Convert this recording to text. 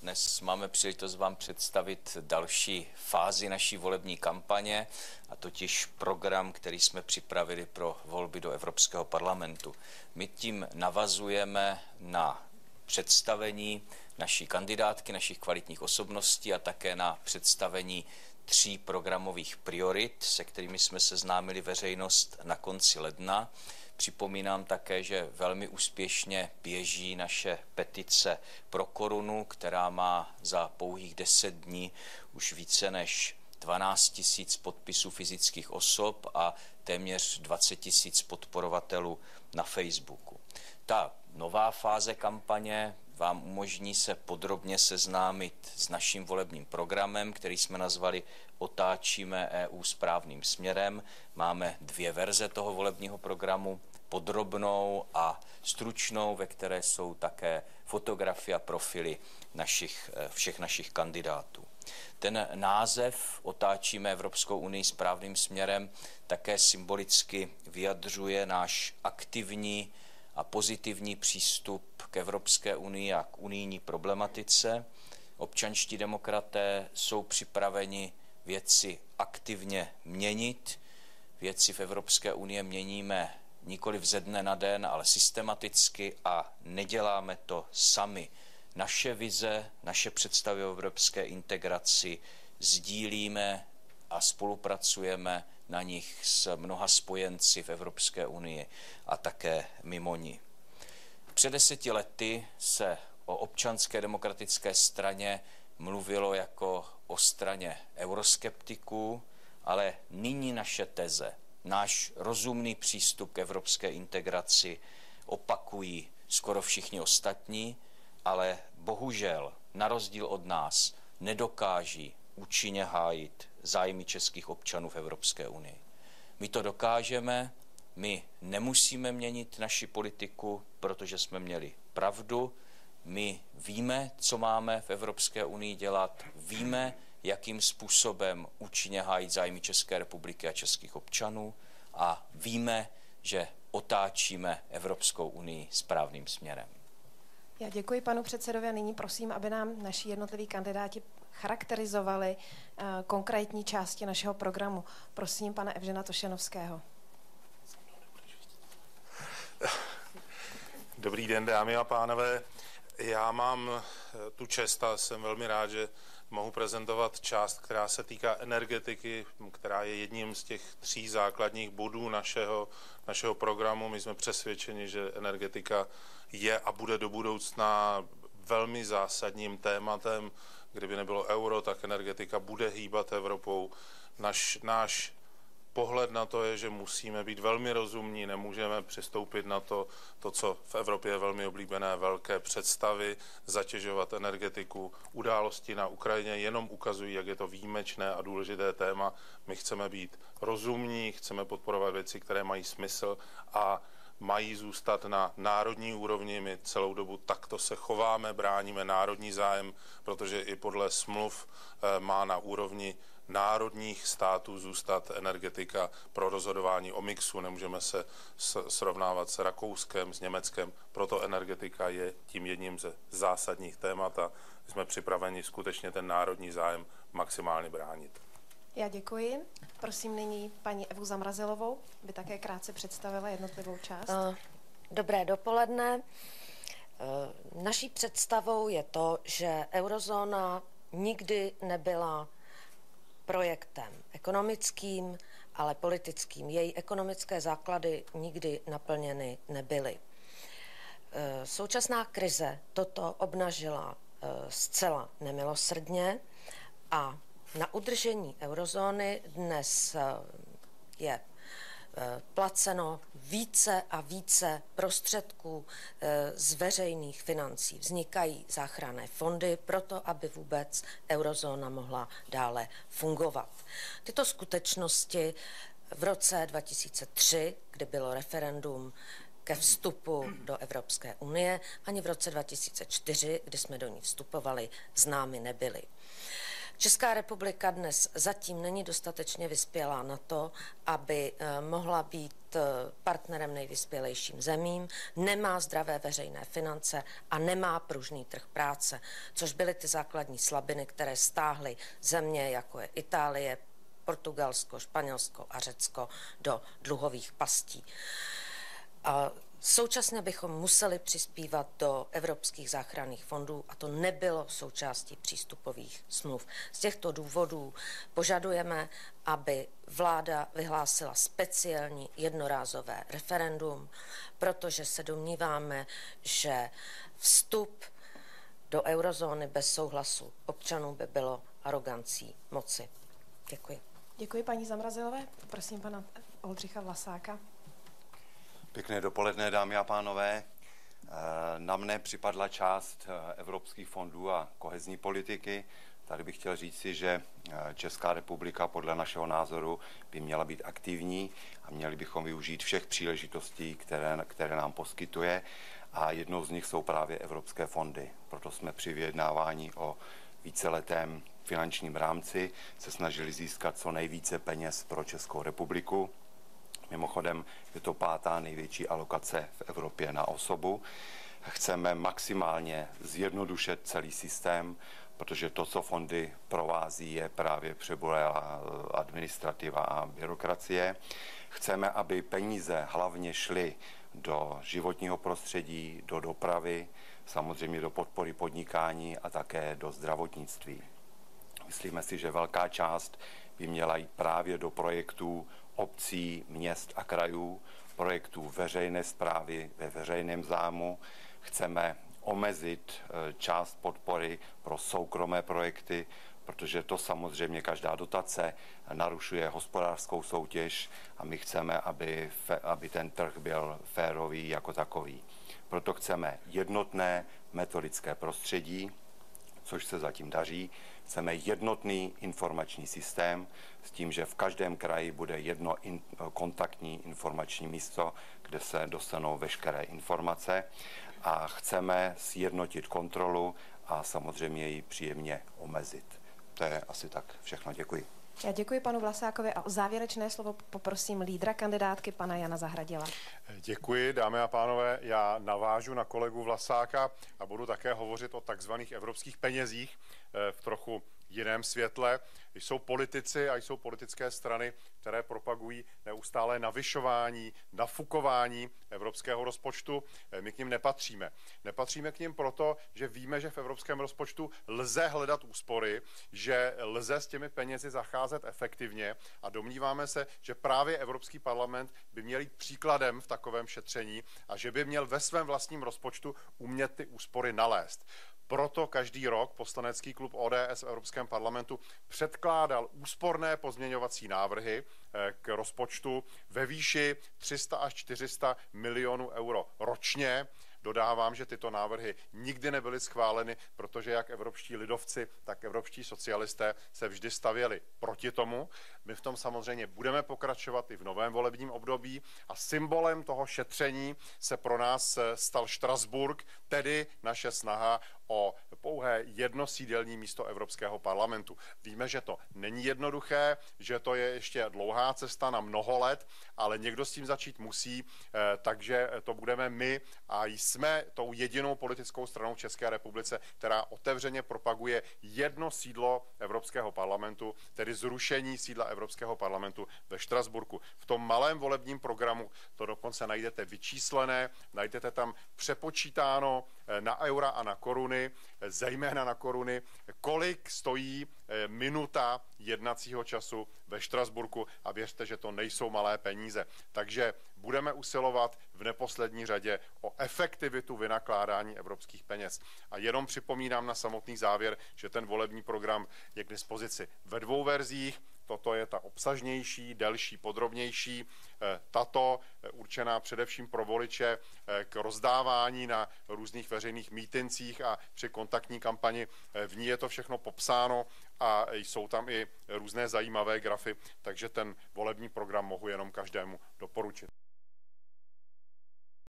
Dnes máme příležitost vám představit další fázi naší volební kampaně, a totiž program, který jsme připravili pro volby do Evropského parlamentu. My tím navazujeme na představení naší kandidátky, našich kvalitních osobností a také na představení 3 programových priorit, se kterými jsme seznámili veřejnost na konci ledna. Připomínám také, že velmi úspěšně běží naše petice pro korunu, která má za pouhých 10 dní už více než 12 000 podpisů fyzických osob a téměř 20 000 podporovatelů na Facebooku. Ta nová fáze kampaně vám umožní se podrobně seznámit s naším volebním programem, který jsme nazvali Otáčíme EU správným směrem. Máme 2 verze toho volebního programu, podrobnou a stručnou, ve které jsou také fotografie a profily všech našich kandidátů. Ten název Otáčíme Evropskou unii správným směrem také symbolicky vyjadřuje náš aktivní a pozitivní přístup k Evropské unii a k unijní problematice. Občanští demokraté jsou připraveni věci aktivně měnit. Věci v Evropské unii měníme nikoli ze dne na den, ale systematicky a neděláme to sami. Naše vize, naše představy o evropské integraci sdílíme a spolupracujeme na nich s mnoha spojenci v Evropské unii a také mimo ní. Před 10 lety se o občanské demokratické straně mluvilo jako o straně euroskeptiků, ale nyní naše teze, náš rozumný přístup k evropské integraci opakují skoro všichni ostatní, ale bohužel, na rozdíl od nás, nedokáží účinně hájit zájmy českých občanů v Evropské unii. My to dokážeme, my nemusíme měnit naši politiku, protože jsme měli pravdu. My víme, co máme v Evropské unii dělat, víme, jakým způsobem účinně hájit zájmy České republiky a českých občanů a víme, že otáčíme Evropskou unii správným směrem. Já děkuji panu předsedovi a nyní prosím, aby nám naši jednotliví kandidáti charakterizovali konkrétní části našeho programu. Prosím pana Evžena Tošenovského. Dobrý den, dámy a pánové. Já mám tu čest a jsem velmi rád, že mohu prezentovat část, která se týká energetiky, která je jedním z těch 3 základních bodů našeho programu. My jsme přesvědčeni, že energetika je a bude do budoucna velmi zásadním tématem. Kdyby nebylo euro, tak energetika bude hýbat Evropou. Náš pohled na to je, že musíme být velmi rozumní, nemůžeme přistoupit na to, co v Evropě je velmi oblíbené, velké představy, zatěžovat energetiku. Události na Ukrajině jenom ukazují, jak je to výjimečné a důležité téma. My chceme být rozumní, chceme podporovat věci, které mají smysl a mají zůstat na národní úrovni. My celou dobu takto se chováme, bráníme národní zájem, protože i podle smluv má na úrovni národních států zůstat energetika pro rozhodování o mixu. Nemůžeme se srovnávat s Rakouskem, s Německem, proto energetika je tím jedním ze zásadních témat a jsme připraveni skutečně ten národní zájem maximálně bránit. Já děkuji. Prosím nyní paní Evu Zamrazilovou, by také krátce představila jednotlivou část. Dobré dopoledne. Naší představou je to, že eurozóna nikdy nebyla projektem ekonomickým, ale politickým. Její ekonomické základy nikdy naplněny nebyly. Současná krize toto obnažila zcela nemilosrdně a na udržení eurozóny dnes je placeno více a více prostředků z veřejných financí. Vznikají záchranné fondy proto, aby vůbec eurozóna mohla dále fungovat. Tyto skutečnosti v roce 2003, kdy bylo referendum ke vstupu do Evropské unie, ani v roce 2004, kdy jsme do ní vstupovali, známy nebyly. Česká republika dnes zatím není dostatečně vyspělá na to, aby mohla být partnerem nejvyspělejším zemím, nemá zdravé veřejné finance a nemá pružný trh práce, což byly ty základní slabiny, které stáhly země, jako je Itálie, Portugalsko, Španělsko a Řecko do dluhových pastí. Současně bychom museli přispívat do evropských záchranných fondů a to nebylo součástí přístupových smluv. Z těchto důvodů požadujeme, aby vláda vyhlásila speciální jednorázové referendum, protože se domníváme, že vstup do eurozóny bez souhlasu občanů by bylo arogancí moci. Děkuji. Děkuji paní Zamrazilové. Prosím pana Oldřicha Vlasáka. Pěkné dopoledne, dámy a pánové. Na mne připadla část evropských fondů a kohezní politiky. Tady bych chtěl říci, že Česká republika podle našeho názoru by měla být aktivní a měli bychom využít všech příležitostí, které nám poskytuje. A jednou z nich jsou právě evropské fondy. Proto jsme při vyjednávání o víceletém finančním rámci se snažili získat co nejvíce peněz pro Českou republiku. Mimochodem je to 5. největší alokace v Evropě na osobu. Chceme maximálně zjednodušit celý systém, protože to, co fondy provází, je právě přebujelá administrativa a byrokracie. Chceme, aby peníze hlavně šly do životního prostředí, do dopravy, samozřejmě do podpory podnikání a také do zdravotnictví. Myslíme si, že velká část by měla jít právě do projektů obcí, měst a krajů, projektů veřejné správy ve veřejném zájmu. Chceme omezit část podpory pro soukromé projekty, protože to samozřejmě každá dotace narušuje hospodářskou soutěž a my chceme, aby ten trh byl férový jako takový. Proto chceme jednotné metodické prostředí, což se zatím daří. Chceme jednotný informační systém s tím, že v každém kraji bude jedno kontaktní informační místo, kde se dostanou veškeré informace a chceme sjednotit kontrolu a samozřejmě ji příjemně omezit. To je asi tak všechno. Děkuji. Já děkuji panu Vlasákovi a o závěrečné slovo poprosím lídra kandidátky, pana Jana Zahradila. Děkuji, dámy a pánové. Já navážu na kolegu Vlasáka a budu také hovořit o takzvaných evropských penězích v trochu jiném světle. Jsou politici a jsou politické strany, které propagují neustálé navyšování, nafukování evropského rozpočtu. My k nim nepatříme. Nepatříme k nim proto, že víme, že v evropském rozpočtu lze hledat úspory, že lze s těmi penězi zacházet efektivně a domníváme se, že právě Evropský parlament by měl jít příkladem v takovém šetření a že by měl ve svém vlastním rozpočtu umět ty úspory nalézt. Proto každý rok poslanecký klub ODS v Evropském parlamentu předkládal úsporné pozměňovací návrhy k rozpočtu ve výši 300 až 400 milionů euro ročně. Dodávám, že tyto návrhy nikdy nebyly schváleny, protože jak evropští lidovci, tak evropští socialisté se vždy stavěli proti tomu. My v tom samozřejmě budeme pokračovat i v novém volebním období a symbolem toho šetření se pro nás stal Štrasburk, tedy naše snaha o pouhé jedno sídelní místo Evropského parlamentu. Víme, že to není jednoduché, že to je ještě dlouhá cesta na mnoho let, ale někdo s tím začít musí, takže to budeme my a jsme tou jedinou politickou stranou v České republice, která otevřeně propaguje jedno sídlo Evropského parlamentu, tedy zrušení sídla Evropského parlamentu ve Štrasburku. V tom malém volebním programu to dokonce najdete vyčíslené, najdete tam přepočítáno na eura a na koruny, zejména na koruny, kolik stojí minuta jednacího času ve Štrasburku a věřte, že to nejsou malé peníze. Takže budeme usilovat v neposlední řadě o efektivitu vynakládání evropských peněz. A jenom připomínám na samotný závěr, že ten volební program je k dispozici ve 2 verzích. Toto je ta obsažnější, delší, podrobnější. Tato určená především pro voliče k rozdávání na různých veřejných mítincích a při kontaktní kampani. V ní je to všechno popsáno a jsou tam i různé zajímavé grafy, takže ten volební program mohu jenom každému doporučit.